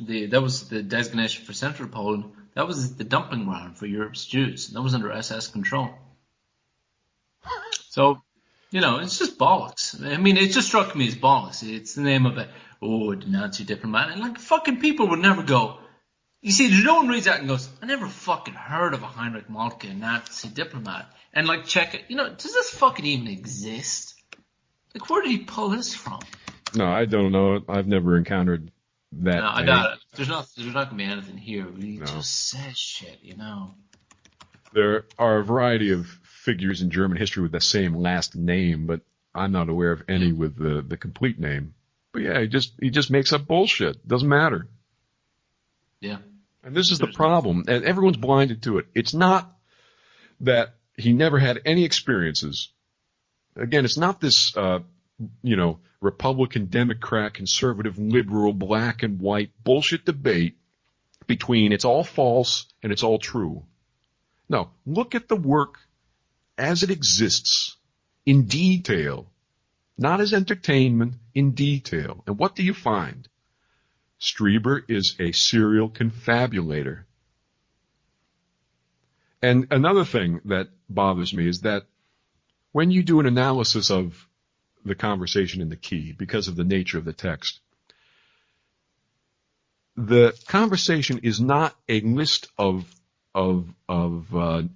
that was the designation for Central Poland. That was the dumping ground for Europe's Jews. That was under SS control. So, it's just bollocks. I mean, it just struck me as bollocks. It's the name of the Nazi diplomat, and fucking people would never go. You see, no one reads that and goes, I never fucking heard of a Heinrich Moltke, Nazi diplomat. And check it. Does this fucking even exist? Where did he pull this from? No, I don't know. I've never encountered that. No, I doubt it. There's not going to be anything here. He just says shit, There are a variety of figures in German history with the same last name, but I'm not aware of any with the complete name. But yeah, he just makes up bullshit. Doesn't matter. Yeah. And this is the problem, and everyone's blinded to it. It's not that he never had any experiences. Again, it's not this, Republican, Democrat, conservative, liberal, black and white bullshit debate between it's all false and it's all true. No, look at the work as it exists in detail, not as entertainment, in detail. And what do you find? Strieber is a serial confabulator. And another thing that bothers me is that when you do an analysis of the conversation in The Key, because of the nature of the text, the conversation is not a list of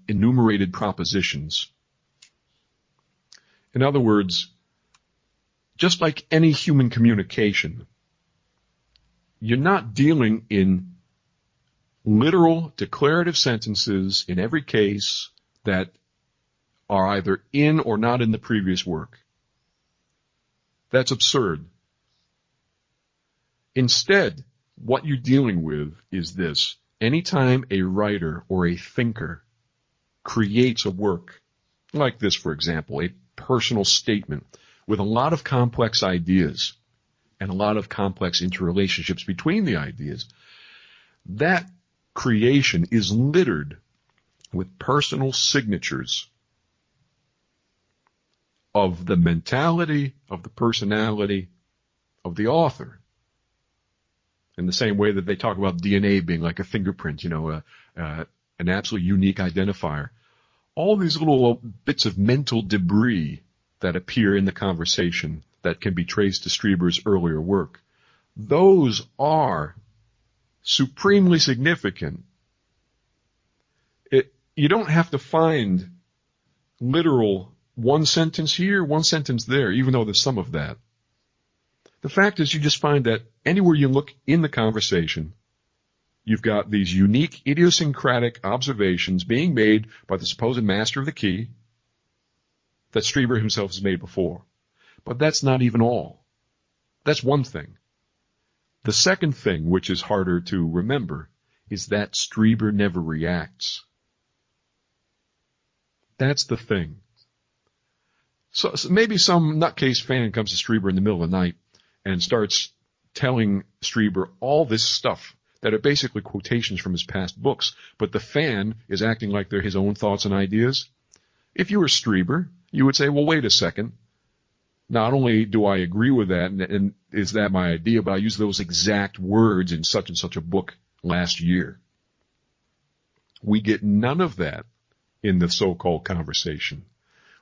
enumerated propositions. In other words, just like any human communication, you're not dealing in literal declarative sentences in every case that are either in or not in the previous work. That's absurd. Instead, what you're dealing with is this. Anytime a writer or a thinker creates a work, like this, for example, a personal statement with a lot of complex ideas and a lot of complex interrelationships between the ideas, that creation is littered with personal signatures of the mentality, of the personality of the author. In the same way that they talk about DNA being like a fingerprint, an absolute unique identifier. All these little bits of mental debris that appear in the conversation that can be traced to Strieber's earlier work, those are supremely significant. You don't have to find literal one sentence here, one sentence there, even though there's some of that. The fact is, you just find that anywhere you look in the conversation, you've got these unique, idiosyncratic observations being made by the supposed master of the key that Strieber himself has made before. But that's not even all. That's one thing. The second thing, which is harder to remember, is that Strieber never reacts. That's the thing. So maybe some nutcase fan comes to Strieber in the middle of the night and starts telling Strieber all this stuff that are basically quotations from his past books, but the fan is acting like they're his own thoughts and ideas. If you were Strieber, you would say, well, wait a second. Not only do I agree with that, and is that my idea, but I used those exact words in such and such a book last year. We get none of that in the so-called conversation.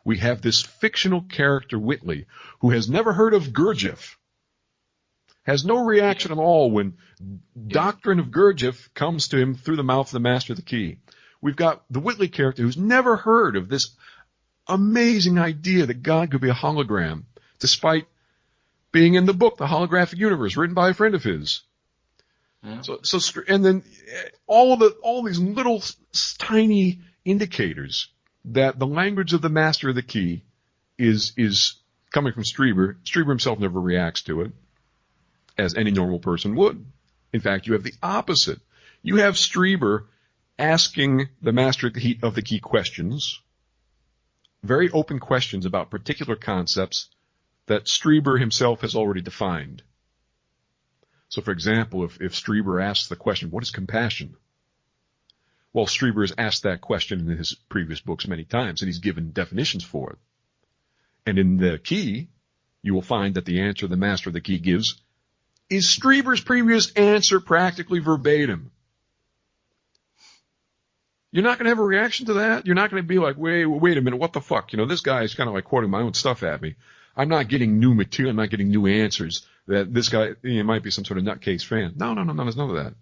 We have this fictional character, Whitley, who has never heard of Gurdjieff, has no reaction at all when doctrine of Gurdjieff comes to him through the mouth of the master of the key. We've got the Whitley character who's never heard of this amazing idea that God could be a hologram, despite being in the book, The Holographic Universe, written by a friend of his. Yeah. And then all these little tiny indicators that the language of the master of the key is coming from Strieber. Strieber himself never reacts to it, as any normal person would. In fact, you have the opposite. You have Strieber asking the master of the key questions, very open questions about particular concepts that Strieber himself has already defined. So, for example, if Strieber asks the question, what is compassion? Well, Strieber has asked that question in his previous books many times, and he's given definitions for it. And in the key, you will find that the answer the master of the key gives is Strieber's previous answer practically verbatim. You're not going to have a reaction to that. You're not going to be like, wait a minute, what the fuck? This guy is kind of like quoting my own stuff at me. I'm not getting new material. I'm not getting new answers. That this guy might be some sort of nutcase fan. No, there's none of that.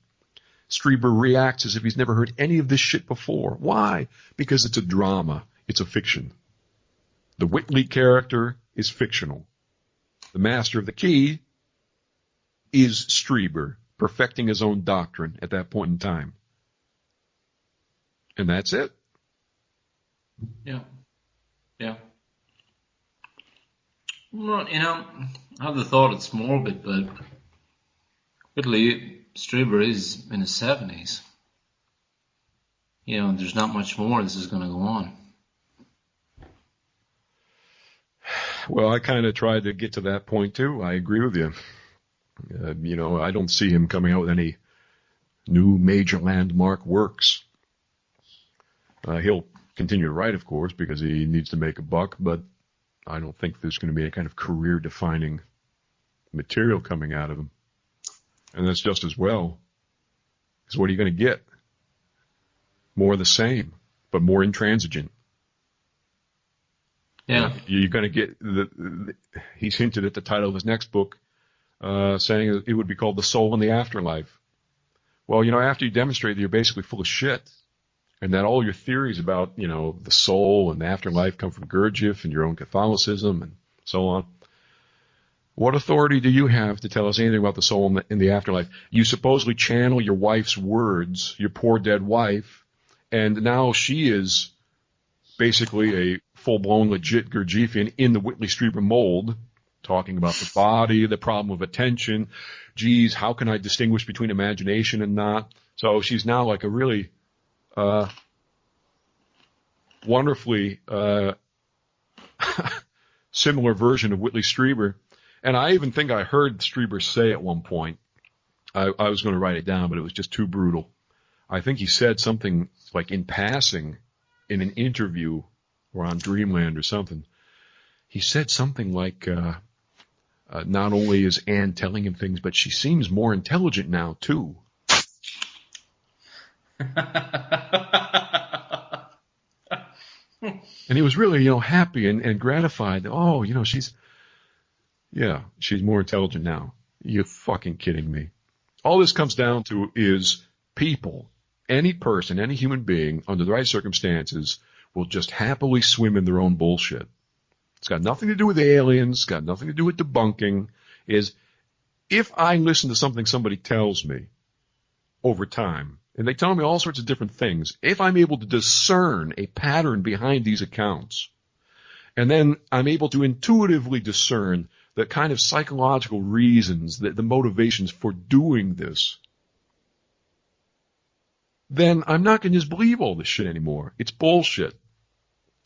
Strieber reacts as if he's never heard any of this shit before. Why? Because it's a drama. It's a fiction. The Whitley character is fictional. The master of the key is Strieber, perfecting his own doctrine at that point in time. And that's it. Yeah. Well, I have the thought it's morbid, but Whitley Strieber is in his 70s. There's not much more this is going to go on. Well, I kind of tried to get to that point too. I agree with you. I don't see him coming out with any new major landmark works. He'll continue to write, of course, because he needs to make a buck, but I don't think there's going to be any kind of career-defining material coming out of him. And that's just as well. Because what are you going to get? More of the same, but more intransigent. Yeah. You're going to get he's hinted at the title of his next book, saying it would be called The Soul in the Afterlife. Well, after you demonstrate that you're basically full of shit, and that all your theories about, the soul and the afterlife come from Gurdjieff and your own Catholicism and so on, what authority do you have to tell us anything about the soul in the afterlife? You supposedly channel your wife's words, your poor dead wife, and now she is basically a full-blown legit Gurdjieffian in the Whitley Strieber mold, talking about the body, the problem of attention. Geez, how can I distinguish between imagination and not? So she's now like a really wonderfully similar version of Whitley Strieber. And I even think I heard Strieber say at one point, I was going to write it down, but it was just too brutal. I think he said something like in passing in an interview or on Dreamland or something. He said something like, not only is Anne telling him things, but she seems more intelligent now, too. And he was really, happy and gratified. Oh, she's more intelligent now. You're fucking kidding me. All this comes down to is people, any person, any human being, under the right circumstances, will just happily swim in their own bullshit. It's got nothing to do with aliens, got nothing to do with debunking. Is if I listen to something somebody tells me over time, and they tell me all sorts of different things, if I'm able to discern a pattern behind these accounts, and then I'm able to intuitively discern the kind of psychological reasons, the motivations for doing this, then I'm not going to just believe all this shit anymore. It's bullshit.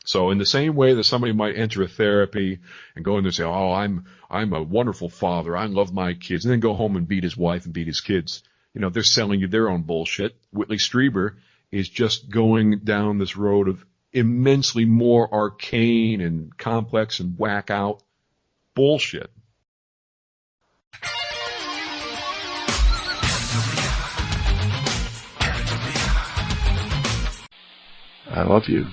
So in the same way that somebody might enter a therapy and go in there and say, oh, I'm a wonderful father, I love my kids, and then go home and beat his wife and beat his kids. They're selling you their own bullshit. Whitley Strieber is just going down this road of immensely more arcane and complex and whack out bullshit. I love you.